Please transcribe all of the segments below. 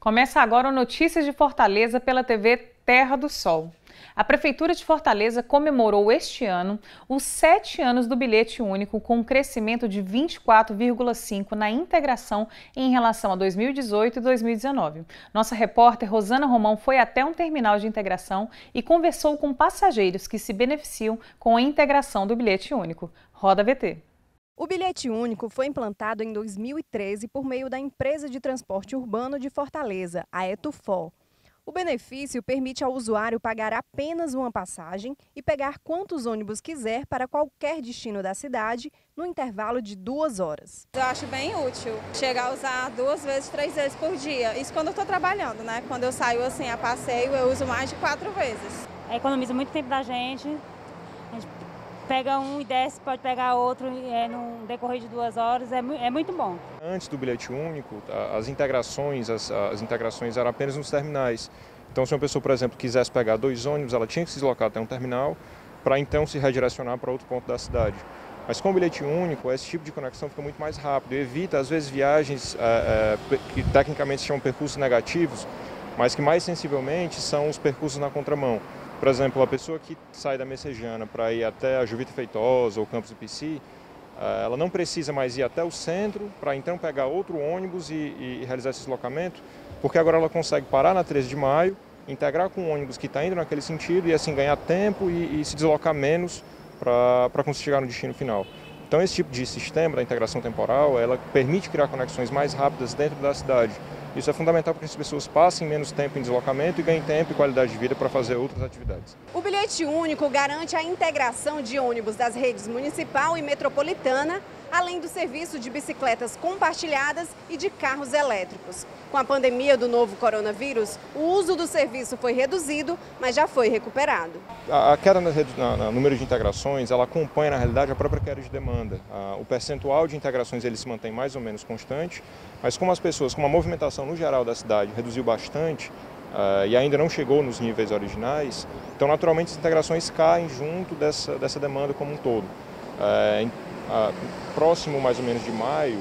Começa agora o Notícias de Fortaleza pela TV Terra do Sol. A Prefeitura de Fortaleza comemorou este ano os 7 anos do bilhete único, com um crescimento de 24,5% na integração em relação a 2018 e 2019. Nossa repórter Rosana Romão foi até um terminal de integração e conversou com passageiros que se beneficiam com a integração do bilhete único. Roda VT. O bilhete único foi implantado em 2013 por meio da empresa de transporte urbano de Fortaleza, a Etufor. O benefício permite ao usuário pagar apenas uma passagem e pegar quantos ônibus quiser para qualquer destino da cidade no intervalo de 2 horas. Eu acho bem útil chegar a usar 2 vezes, 3 vezes por dia. Isso quando eu estou trabalhando, né? Quando eu saio assim a passeio, eu uso mais de 4 vezes. Economiza muito tempo da gente. A gente pega um e desce, pode pegar outro no decorrer de 2 horas, é muito bom. Antes do bilhete único, as integrações eram apenas nos terminais. Então, se uma pessoa, por exemplo, quisesse pegar 2 ônibus, ela tinha que se deslocar até um terminal para então se redirecionar para outro ponto da cidade. Mas com o bilhete único, esse tipo de conexão fica muito mais rápido e evita, às vezes, viagens que tecnicamente se chamam percursos negativos, mas que mais sensivelmente são os percursos na contramão. Por exemplo, a pessoa que sai da Messejana para ir até a Juvita Feitosa ou Campos do Pici, ela não precisa mais ir até o centro para então pegar outro ônibus e realizar esse deslocamento, porque agora ela consegue parar na 13 de Maio, integrar com o ônibus que está indo naquele sentido e assim ganhar tempo e se deslocar menos para conseguir chegar no destino final. Então esse tipo de sistema da integração temporal, ela permite criar conexões mais rápidas dentro da cidade. Isso é fundamental para que as pessoas passem menos tempo em deslocamento e ganhem tempo e qualidade de vida para fazer outras atividades. O bilhete único garante a integração de ônibus das redes municipal e metropolitana, além do serviço de bicicletas compartilhadas e de carros elétricos. Com a pandemia do novo coronavírus, o uso do serviço foi reduzido, mas já foi recuperado. A queda no número de integrações, ela acompanha, na realidade, a própria queda de demanda. O percentual de integrações ele se mantém mais ou menos constante, mas como a movimentação no geral da cidade reduziu bastante e ainda não chegou nos níveis originais, então naturalmente as integrações caem junto dessa demanda como um todo. Próximo mais ou menos de maio,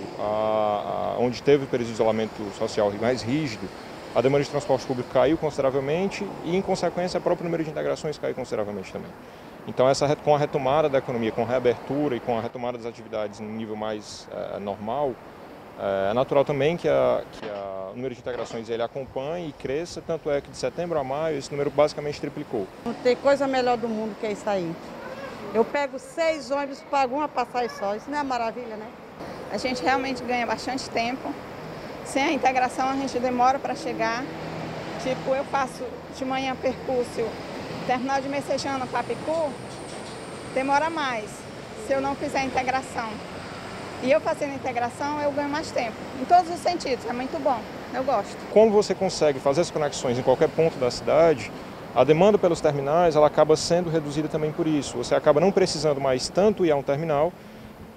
onde teve o período de isolamento social mais rígido, a demanda de transporte público caiu consideravelmente e, em consequência, o próprio número de integrações caiu consideravelmente também. Então, com a retomada da economia, com a reabertura e com a retomada das atividades em nível mais normal, é natural também que o número de integrações ele acompanhe e cresça, tanto é que de setembro a maio esse número basicamente triplicou. Não tem coisa melhor do mundo que isso aí. Eu pego 6 ônibus, pago uma passagem só, isso não é maravilha, né? A gente realmente ganha bastante tempo. Sem a integração a gente demora para chegar. Tipo, eu faço de manhã percurso terminal de Messejana para Picu, demora mais se eu não fizer a integração. E eu fazendo a integração eu ganho mais tempo, em todos os sentidos, é muito bom, eu gosto. Como você consegue fazer as conexões em qualquer ponto da cidade, a demanda pelos terminais ela acaba sendo reduzida também por isso. Você acaba não precisando mais tanto ir a um terminal,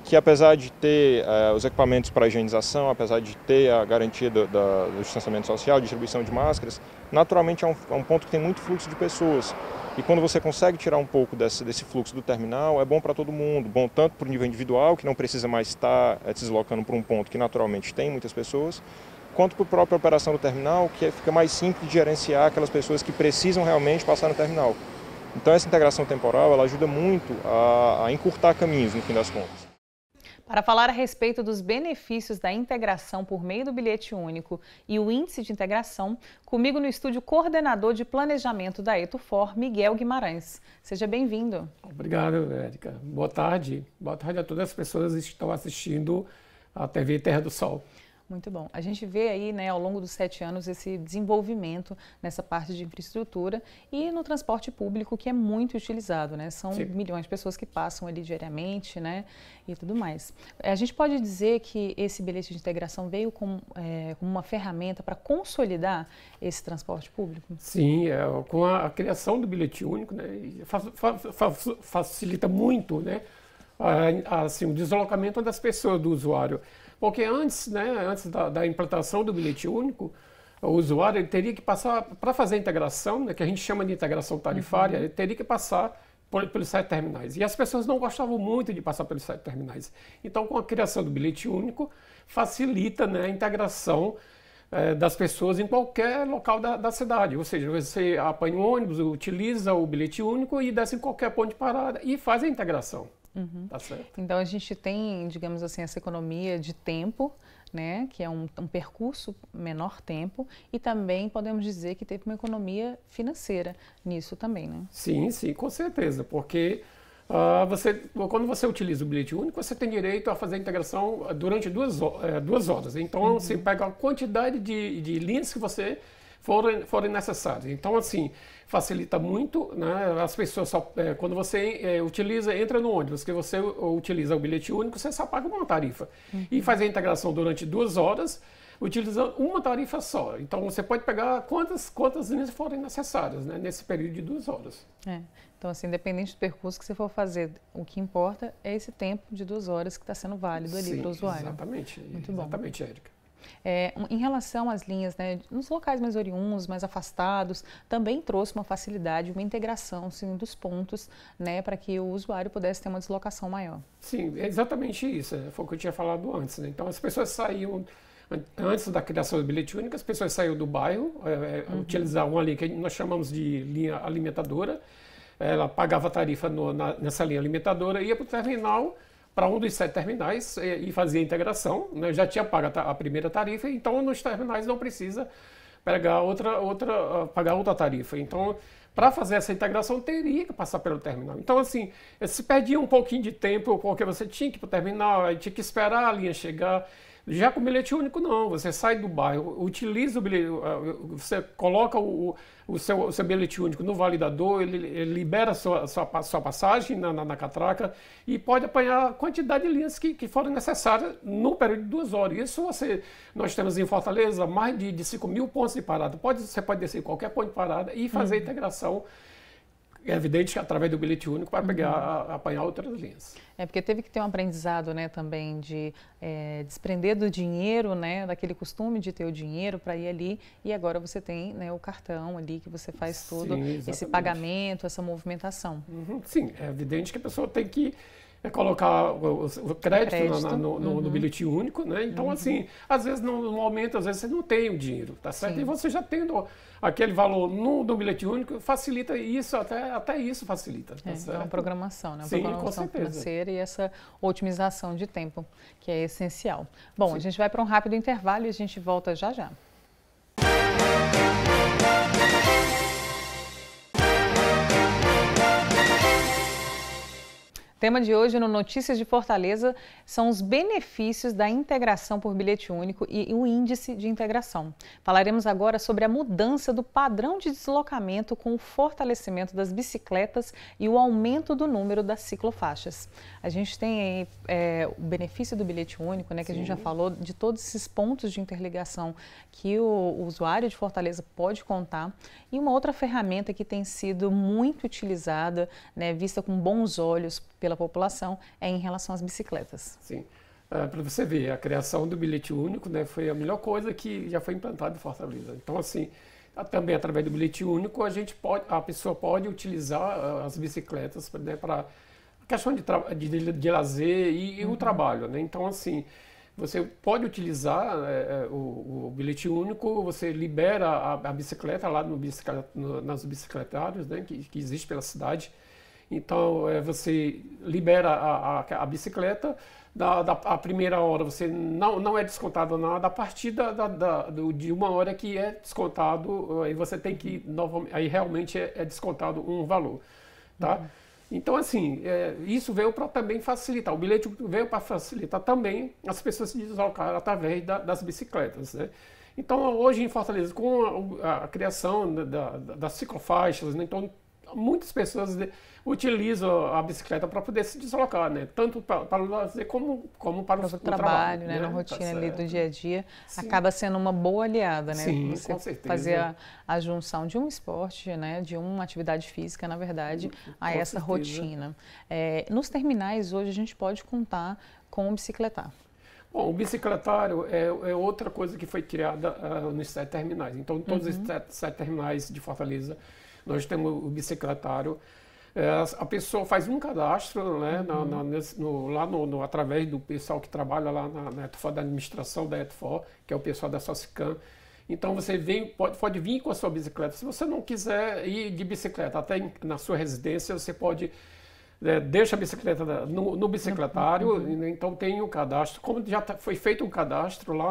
que apesar de ter os equipamentos para higienização, apesar de ter a garantia do distanciamento social, distribuição de máscaras, naturalmente é um ponto que tem muito fluxo de pessoas. E quando você consegue tirar um pouco desse fluxo do terminal, é bom para todo mundo, bom tanto para o nível individual, que não precisa mais estar se deslocando para um ponto que naturalmente tem muitas pessoas, quanto para a própria operação do terminal, que fica mais simples de gerenciar aquelas pessoas que precisam realmente passar no terminal. Então essa integração temporal ela ajuda muito a encurtar caminhos, no fim das contas. Para falar a respeito dos benefícios da integração por meio do bilhete único e o índice de integração, comigo no estúdio o coordenador de planejamento da Etufor, Miguel Guimarães. Seja bem-vindo. Obrigado, Érica. Boa tarde. Boa tarde a todas as pessoas que estão assistindo a TV Terra do Sol. Muito bom. A gente vê aí, né, ao longo dos 7 anos, esse desenvolvimento nessa parte de infraestrutura e no transporte público, que é muito utilizado, né? São milhões de pessoas que passam ali diariamente, né, e tudo mais. A gente pode dizer que esse bilhete de integração veio como uma ferramenta para consolidar esse transporte público? Sim, com a criação do bilhete único, né, facilita muito, né, assim, o deslocamento das pessoas, do usuário. Porque antes da implantação do bilhete único, o usuário ele teria que passar, para fazer a integração, né, que a gente chama de integração tarifária, ele teria que passar pelos 7 terminais. E as pessoas não gostavam muito de passar pelos 7 terminais. Então, com a criação do bilhete único, facilita, né, a integração das pessoas em qualquer local da cidade. Ou seja, você apanha um ônibus, utiliza o bilhete único e desce em qualquer ponto de parada e faz a integração. Tá certo? Então a gente tem, digamos assim, essa economia de tempo, né, que é um percurso menor tempo, e também podemos dizer que teve uma economia financeira nisso também, né? Sim, sim, com certeza, porque quando você utiliza o bilhete único, você tem direito a fazer a integração durante 2 horas. Então, você pega a quantidade de linhas que você forem necessárias. Então, assim, facilita muito, né? As pessoas quando você entra no ônibus, que você utiliza o bilhete único, você só paga uma tarifa. E faz a integração durante 2 horas, utilizando uma tarifa só. Então, você pode pegar quantas linhas forem necessárias, né? Nesse período de 2 horas. Então, assim, independente do percurso que você for fazer, o que importa é esse tempo de 2 horas que está sendo válido ali para o usuário. Exatamente. Muito bom. Exatamente, Érica. Em relação às linhas, né, nos locais mais oriundos, mais afastados, também trouxe uma facilidade, uma integração, sim, dos pontos, né, para que o usuário pudesse ter uma deslocação maior. Sim, é exatamente isso. Foi o que eu tinha falado antes, né? Então, as pessoas saíam, antes da criação do bilhete único, as pessoas saíam do bairro, utilizavam uma linha que nós chamamos de linha alimentadora. Ela pagava a tarifa nessa linha alimentadora, ia para o terminal, para um dos 7 terminais, e fazia a integração, né? Já tinha pago a primeira tarifa, então nos terminais não precisa pagar outra tarifa. Então, para fazer essa integração, teria que passar pelo terminal. Então, assim, se perdia um pouquinho de tempo, porque você tinha que ir para o terminal, aí tinha que esperar a linha chegar. Já com o bilhete único, não. Você sai do bairro, utiliza o bilhete, você coloca o seu bilhete único no validador, ele libera a sua passagem na catraca e pode apanhar a quantidade de linhas que forem necessárias no período de 2 horas. Isso nós temos em Fortaleza mais de 5.000 pontos de parada. Você pode descer em qualquer ponto de parada e fazer a integração. É evidente que através do bilhete único para apanhar outras linhas. Porque teve que ter um aprendizado, né, também de desprender do dinheiro, né, daquele costume de ter o dinheiro para ir ali, e agora você tem, né, o cartão ali que você faz tudo, esse pagamento, essa movimentação. Sim, é evidente que a pessoa tem que colocar o crédito no bilhete único, né? Então, assim, às vezes no momento, às vezes você não tem o dinheiro, tá certo? Sim. E você já tendo aquele valor no bilhete único, facilita isso, até isso facilita. Tá certo? Então, é uma programação, né? Uma Sim, programação financeira e essa otimização de tempo, que é essencial. Bom, sim, a gente vai para um rápido intervalo e a gente volta já já. O tema de hoje no Notícias de Fortaleza são os benefícios da integração por bilhete único e o índice de integração. Falaremos agora sobre a mudança do padrão de deslocamento com o fortalecimento das bicicletas e o aumento do número das ciclofaixas. A gente tem aí o benefício do bilhete único, né, que a gente já falou de todos esses pontos de interligação que o usuário de Fortaleza pode contar. E uma outra ferramenta que tem sido muito utilizada, né, vista com bons olhos pela população, é em relação às bicicletas. Sim. Para você ver, a criação do bilhete único, né, foi a melhor coisa que já foi implantada em Fortaleza. Então, assim, também através do bilhete único, a pessoa pode utilizar as bicicletas, né, para questão de lazer e o trabalho, né? Então, assim, você pode utilizar o bilhete único, você libera a bicicleta lá nas bicicletários, né, que existe pela cidade. Então, você libera a bicicleta, a primeira hora você não é descontado nada, a partir de 1 hora que é descontado, aí você tem que, aí realmente é descontado um valor, tá? Então, assim, isso veio para também facilitar, o bilhete veio para facilitar também as pessoas se deslocarem através das bicicletas, né? Então, hoje em Fortaleza, com a criação das ciclofaixas, né, então, muitas pessoas utilizam a bicicleta para poder se deslocar, né? Tanto para o lazer como para o trabalho, né? Na rotina ali do dia a dia. Sim. Acaba sendo uma boa aliada, né? Sim, você com certeza. Fazer a junção de um esporte, né? De uma atividade física, na verdade, a essa rotina. Nos terminais, hoje, a gente pode contar com o bicicletar. Bom, o bicicletário é outra coisa que foi criada nos 7 terminais. Então, todos os 7 terminais de Fortaleza, nós temos o bicicletário. A pessoa faz um cadastro, né, através do pessoal que trabalha lá na ETFOR, da administração da ETFOR, que é o pessoal da Socicam. Então você pode vir com a sua bicicleta. Se você não quiser ir de bicicleta até na sua residência, você pode deixa a bicicleta no bicicletário. Então tem um cadastro. Como já foi feito um cadastro lá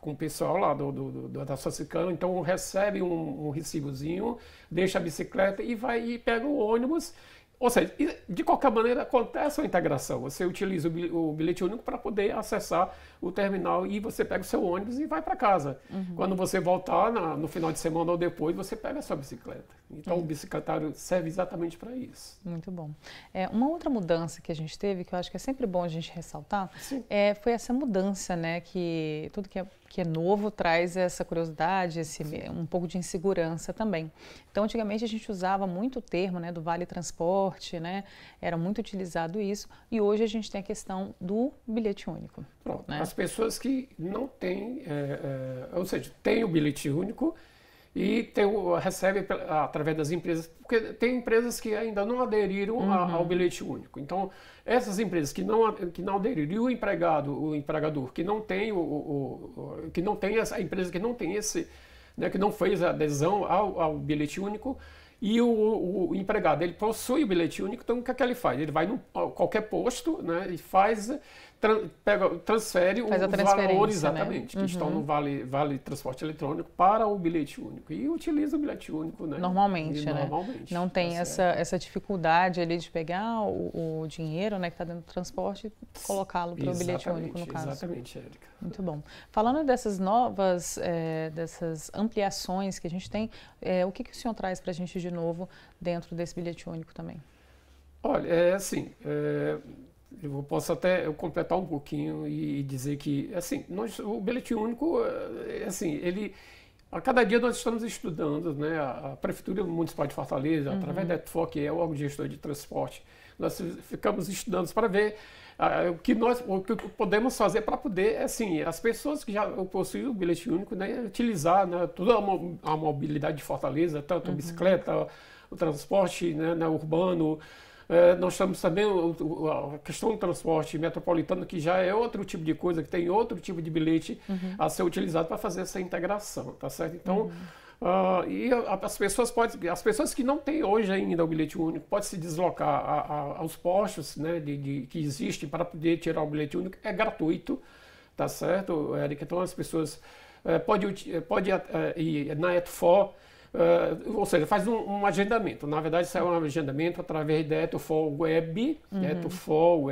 com o pessoal lá da Socicam, então recebe um recibozinho, deixa a bicicleta e vai e pega o ônibus. Ou seja, de qualquer maneira acontece a integração. Você utiliza o bilhete único para poder acessar o terminal e você pega o seu ônibus e vai para casa. Quando você voltar no final de semana ou depois, você pega a sua bicicleta. Então o bicicletário serve exatamente para isso. Muito bom. Uma outra mudança que a gente teve, que eu acho que é sempre bom a gente ressaltar, foi essa mudança, né? Que tudo que é novo traz essa curiosidade, um pouco de insegurança também. Então, antigamente a gente usava muito o termo, né, do Vale Transporte, né? Era muito utilizado isso, e hoje a gente tem a questão do bilhete único. Pronto. Né? As pessoas que não têm, ou seja, têm o bilhete único e recebem através das empresas, porque tem empresas que ainda não aderiram ao bilhete único. Então, essas empresas que não aderiram, e o empregador que não tem essa empresa que não tem esse, né, que não fez a adesão ao bilhete único, e o empregado, ele possui o bilhete único, então o que é que ele faz? Ele vai qualquer posto, né, e transfere os valores exatamente, que estão no vale Transporte Eletrônico para o bilhete único. E utiliza o bilhete único, né? Normalmente, né? Não tem essa dificuldade ali de pegar o dinheiro, né, que está dentro do transporte e colocá-lo para o bilhete único, no caso. Exatamente, Érica. Muito bom. Falando dessas novas, dessas ampliações que a gente tem, o que o senhor traz para a gente de novo dentro desse bilhete único também? Olha, eu posso até completar um pouquinho e dizer que, o bilhete único, a cada dia nós estamos estudando, né, a Prefeitura Municipal de Fortaleza, através da ETFOR, que é o órgão gestor de transporte, nós ficamos estudando para ver o que podemos fazer para poder, as pessoas que já possuem o bilhete único, né, utilizar, né, toda a mobilidade de Fortaleza, tanto a bicicleta, o transporte, né, urbano. Nós temos também a questão do transporte metropolitano, que já é outro tipo de coisa, que tem outro tipo de bilhete a ser utilizado para fazer essa integração, tá certo? Então, as pessoas que não têm hoje ainda o bilhete único podem se deslocar aos postos, né, que existem para poder tirar o bilhete único, é gratuito, tá certo, Érica? Então as pessoas podem ir na ETFOR, ou seja, faz um agendamento. Na verdade, isso é um agendamento através da ETFOR Web, etfor.ce.gov.br,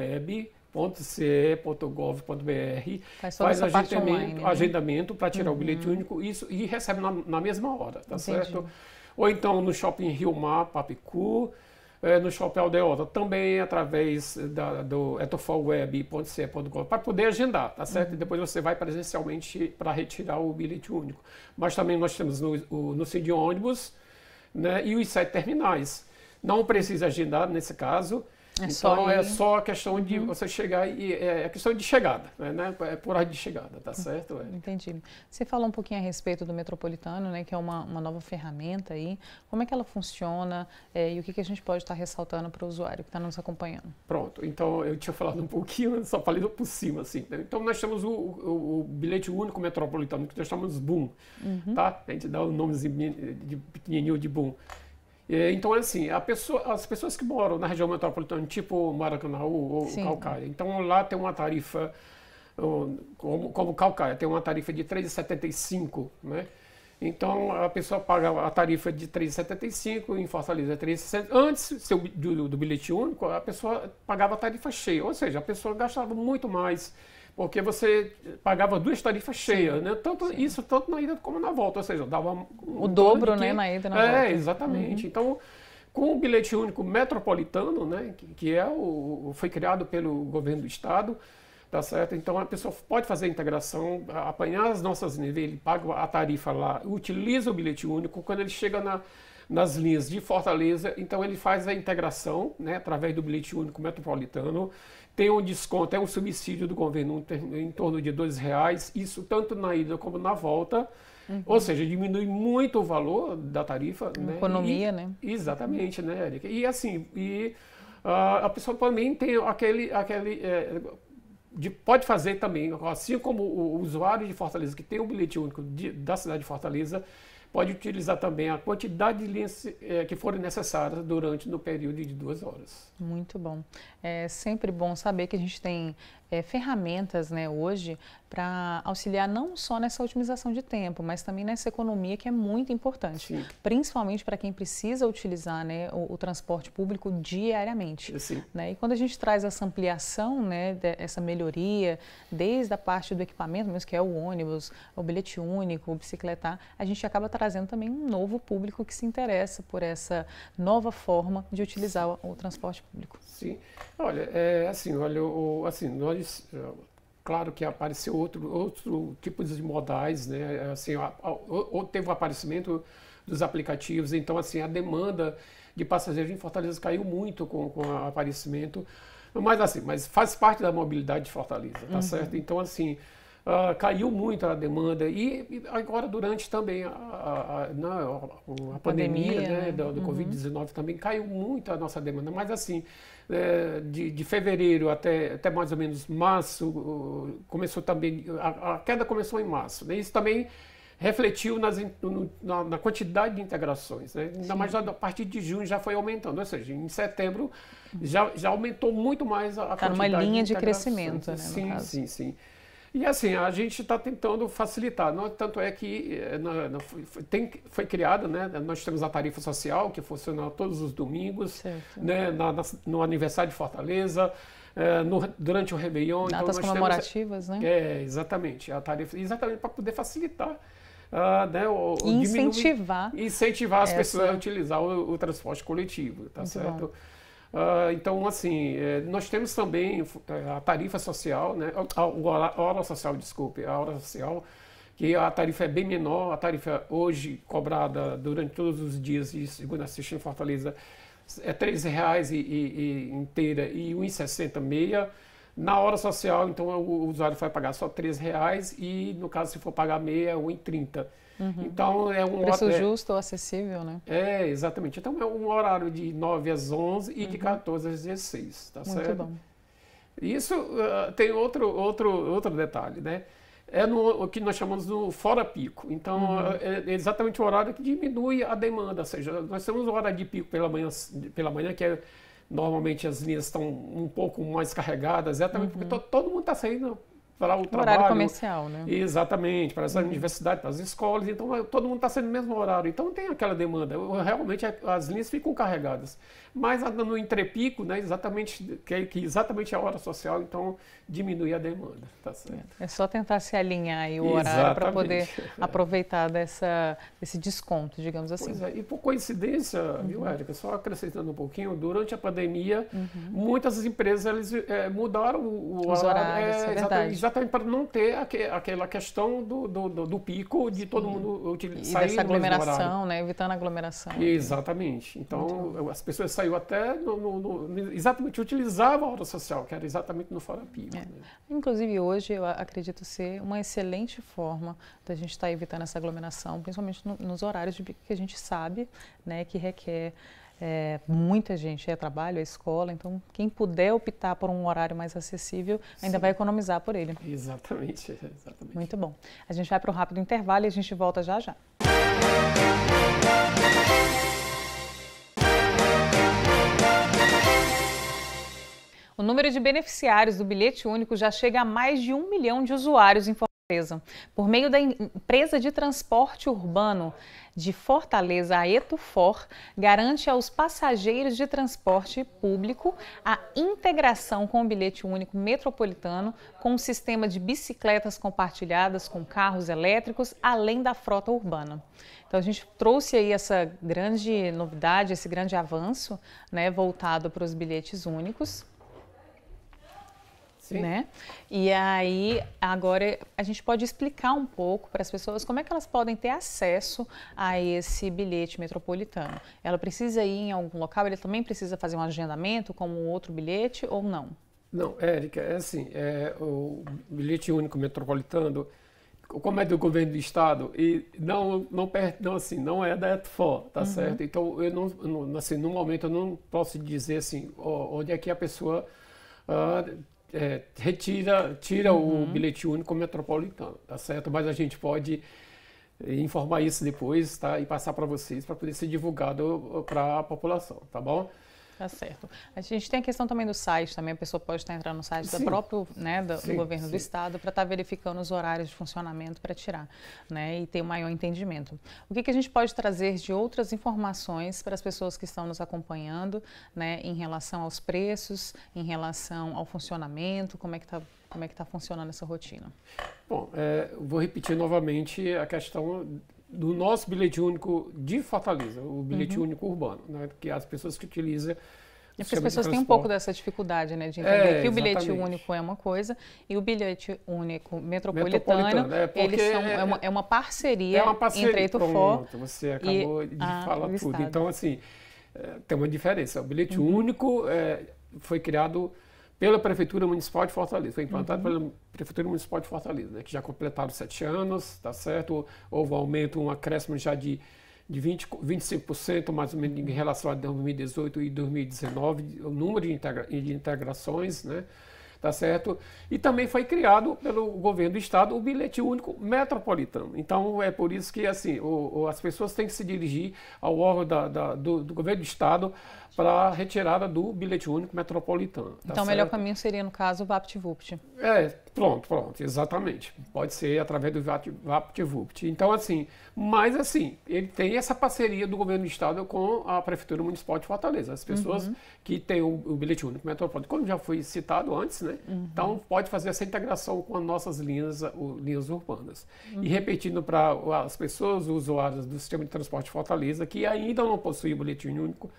faz agendamento para tirar o bilhete único e recebe na mesma hora, tá certo? Ou então no Shopping Rio Mar, Papicu, no Shopping Aldeota, também através do etforweb.ce.gov, para poder agendar, tá certo? E depois você vai presencialmente para retirar o bilhete único. Mas também nós temos no Cid Ônibus, né, e os 7 terminais. Não precisa agendar nesse caso. Então é só a questão de você chegar e é questão de chegada, né? É por ordem de chegada, tá certo? Entendi. Você falou um pouquinho a respeito do metropolitano, né? Que é uma nova ferramenta aí. Como é que ela funciona e o que a gente pode estar ressaltando para o usuário que está nos acompanhando? Pronto. Então eu tinha falado um pouquinho, só falei por cima, assim. Né? Então nós temos o bilhete único metropolitano que nós chamamos BUM, tá? A gente dá o nomezinho de pequenininho de BUM. Então, as pessoas que moram na região metropolitana, tipo Maracanaú ou Caucaia, então lá tem uma tarifa, como Caucaia, tem uma tarifa de R$ 3,75, né? Então, a pessoa paga a tarifa de R$ 3,75, em Fortaleza é R$ 3,60. Antes do bilhete único, a pessoa pagava a tarifa cheia, ou seja, a pessoa gastava muito mais, porque você pagava 2 tarifas cheias, né? Tanto na ida como na volta, ou seja, dava o dobro, né, na ida e na volta. Exatamente. Então, com o bilhete único metropolitano, né, que foi criado pelo governo do estado, tá certo? Então a pessoa pode fazer a integração, apanhar as nossas níveis, ele paga a tarifa lá, utiliza o bilhete único, quando ele chega nas linhas de Fortaleza, então ele faz a integração, né, através do bilhete único metropolitano. Tem um desconto, tem um subsídio do governo em torno de R$ 2,00, isso tanto na ida como na volta, Ou seja, diminui muito o valor da tarifa. Né? Economia, né? Exatamente, né, Érica? E assim, a pessoa também tem pode fazer também, assim como o usuário de Fortaleza que tem o bilhete único da cidade de Fortaleza, pode utilizar também a quantidade de linhas que forem necessárias no período de 2 horas. Muito bom. É sempre bom saber que a gente tem ferramentas, né, hoje para auxiliar não só nessa otimização de tempo, mas também nessa economia que é muito importante, Sim. Principalmente para quem precisa utilizar, né, o transporte público diariamente. Sim. Né? E quando a gente traz essa ampliação, né, essa melhoria, desde a parte do equipamento, mesmo que é o ônibus, o bilhete único, o bicicletar, a gente acaba trazendo também um novo público que se interessa por essa nova forma de utilizar o transporte público. Sim. Olha, nós, claro que apareceu outro tipo de modais, né? Assim, teve o aparecimento dos aplicativos, então assim, a demanda de passageiros em Fortaleza caiu muito com o aparecimento, mas faz parte da mobilidade de Fortaleza, tá certo? Então assim, caiu muito a demanda e agora durante também a pandemia, né, do Covid-19 também caiu muito a nossa demanda, mas assim, de fevereiro até mais ou menos março, começou também, a queda começou em março, né? Isso também refletiu na quantidade de integrações, né? Ainda mais a partir de junho já foi aumentando, ou seja, em setembro já aumentou muito mais a quantidade numa linha de integrações. Crescimento, né, Sim, no caso. sim. E assim, a gente está tentando facilitar, tanto é que foi criada, né, nós temos a tarifa social, que funciona todos os domingos, né, no aniversário de Fortaleza, durante o Réveillon. Datas então, comemorativas, né? Exatamente, a tarifa, exatamente para poder facilitar. Né, incentivar as pessoas a utilizar o transporte coletivo, tá certo? Então, assim, nós temos também a tarifa social, né, a hora social, que a tarifa é bem menor, a tarifa hoje cobrada durante todos os dias de segunda a sexta em Fortaleza é R$ 3,00 inteira e R$ 1,60 meia. Na hora social, então, o usuário vai pagar só R$ 3,00 e, no caso, se for pagar meia, é R$ 1,30. Então, é um preço justo ou acessível, né? Exatamente. Então, é um horário de 9 às 11 e de 14 às 16, tá certo? Muito bom. Isso tem outro detalhe, né? É o que nós chamamos do fora pico. Então, é exatamente o horário que diminui a demanda. Ou seja, nós temos o horário de pico pela manhã que normalmente as linhas estão um pouco mais carregadas, exatamente porque todo mundo está saindo para o trabalho. Horário comercial, né? Exatamente, para as universidades, para as escolas, então todo mundo está saindo no mesmo horário. Então tem aquela demanda, realmente as linhas ficam carregadas. Mas no entrepico, né, exatamente, que exatamente a hora social, então diminui a demanda, tá certo? É só tentar se alinhar aí o horário para poder aproveitar desse desconto, digamos assim. Pois é, e por coincidência, viu, Érica, só acrescentando um pouquinho, durante a pandemia, muitas empresas mudaram os horários, é verdade. Exatamente para não ter aquela questão do pico de todo mundo sair dessa aglomeração, né? Evitando a aglomeração. Exatamente. Então, as pessoas saíram até exatamente utilizavam a hora social, que era exatamente no fora pico. Né? Inclusive, hoje, eu acredito ser uma excelente forma da gente estar evitando essa aglomeração, principalmente nos horários de pico que a gente sabe, né, que requer muita gente, trabalho, escola, então quem puder optar por um horário mais acessível ainda vai economizar por ele. Exatamente. Muito bom. A gente vai para o rápido intervalo e a gente volta já já. O número de beneficiários do bilhete único já chega a mais de 1 milhão de usuários em Fortaleza. Por meio da empresa de transporte urbano de Fortaleza, a Etufor, garante aos passageiros de transporte público a integração com o bilhete único metropolitano, com um sistema de bicicletas compartilhadas com carros elétricos, além da frota urbana. Então a gente trouxe aí essa grande novidade, esse grande avanço, né, voltado para os bilhetes únicos. Né? E aí, agora a gente pode explicar um pouco para as pessoas como é que elas podem ter acesso a esse bilhete metropolitano. Ela precisa ir em algum local, ele também precisa fazer um agendamento como um outro bilhete ou não? Não, Érica, é assim, o bilhete único metropolitano, como é do governo do estado e não é da ETFO, tá certo? Então, eu não, assim, no momento eu não posso dizer assim, onde é que a pessoa tira o bilhete único metropolitano, tá certo? Mas a gente pode informar isso depois, tá? E passar para vocês para poder ser divulgado para a população, tá bom? Tá certo. A gente tem a questão também do site, também a pessoa pode estar entrando no site do próprio, né, do governo do estado para estar verificando os horários de funcionamento para tirar, né, e ter um maior entendimento. O que a gente pode trazer de outras informações para as pessoas que estão nos acompanhando, né, em relação aos preços, em relação ao funcionamento, como é que está funcionando essa rotina? Bom, vou repetir novamente a questão do nosso bilhete único de Fortaleza, o bilhete único urbano, né, que as pessoas que utilizam... Porque as pessoas têm um pouco dessa dificuldade, né, de entender que o bilhete único é uma coisa e o bilhete único metropolitano eles são, é uma parceria entre a ETUFO você acabou de falar tudo. Estado. Então, assim, tem uma diferença. O bilhete único foi criado pela Prefeitura Municipal de Fortaleza, foi implantado pela Prefeitura Municipal de Fortaleza, né, que já completaram 7 anos, tá certo? Houve um aumento, um acréscimo já de 25% mais ou menos em relação a 2018 e 2019, o número de integrações, né? Tá certo? E também foi criado pelo governo do estado o bilhete único metropolitano. Então, é por isso que assim, as pessoas têm que se dirigir ao órgão do governo do estado para a retirada do bilhete único metropolitano. Tá então, o melhor caminho seria, no caso, o VaptVupt. Pronto, exatamente. Pode ser através do VaptVupt. Então, assim, mas assim, ele tem essa parceria do governo do estado com a Prefeitura Municipal de Fortaleza. As pessoas que têm o bilhete único metropolitano, como já foi citado antes, né? Então, pode fazer essa integração com as nossas linhas urbanas. E repetindo para as pessoas, os usuários do sistema de transporte de Fortaleza, que ainda não possuem o bilhete único,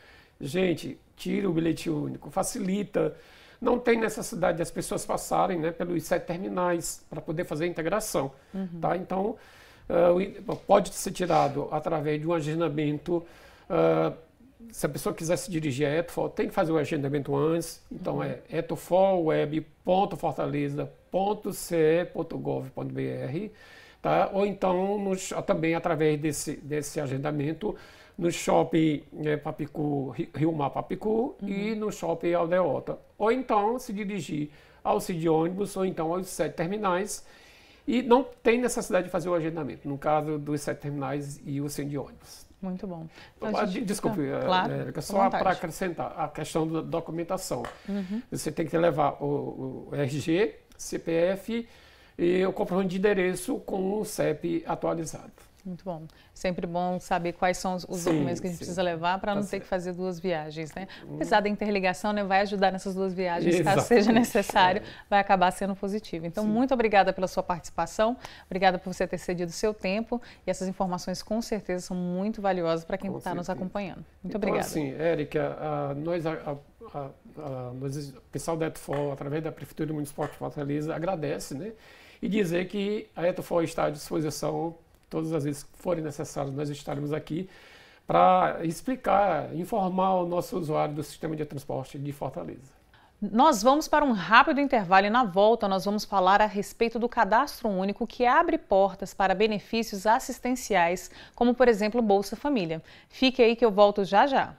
gente, tira o bilhete único, facilita. Não tem necessidade das pessoas passarem, né, pelos 7 terminais para poder fazer a integração. Tá? Então, pode ser tirado através de um agendamento. Se a pessoa quiser se dirigir a ETUFO, tem que fazer o agendamento antes. Então, é etufoweb.fortaleza.ce.gov.br, tá? Ou então, também através desse agendamento, no shopping Papicu, Rio Mar Papicu e no shopping Aldeota. Ou então se dirigir ao CID ônibus ou então aos 7 terminais e não tem necessidade de fazer o agendamento, no caso dos 7 terminais e o CID ônibus. Muito bom. Então, desculpe, Érica, só para acrescentar a questão da documentação. Você tem que levar o RG, CPF e o comprovante de endereço com o CEP atualizado. Muito bom. Sempre bom saber quais são os documentos que a gente precisa levar para não ter que fazer 2 viagens, né? Apesar da interligação, né, vai ajudar nessas 2 viagens, caso seja necessário, vai acabar sendo positivo. Então, muito obrigada pela sua participação, obrigada por você ter cedido o seu tempo e essas informações com certeza são muito valiosas para quem está nos acompanhando. Muito obrigada. Então, assim, Érica, nós, o pessoal da ETUFO, através da Prefeitura Municipal de Fortaleza, agradece, né? E dizer que a ETUFO está à disposição todas as vezes que forem necessárias, nós estaremos aqui para explicar, informar o nosso usuário do sistema de transporte de Fortaleza. Nós vamos para um rápido intervalo e na volta nós vamos falar a respeito do cadastro único que abre portas para benefícios assistenciais, como por exemplo Bolsa Família. Fique aí que eu volto já já.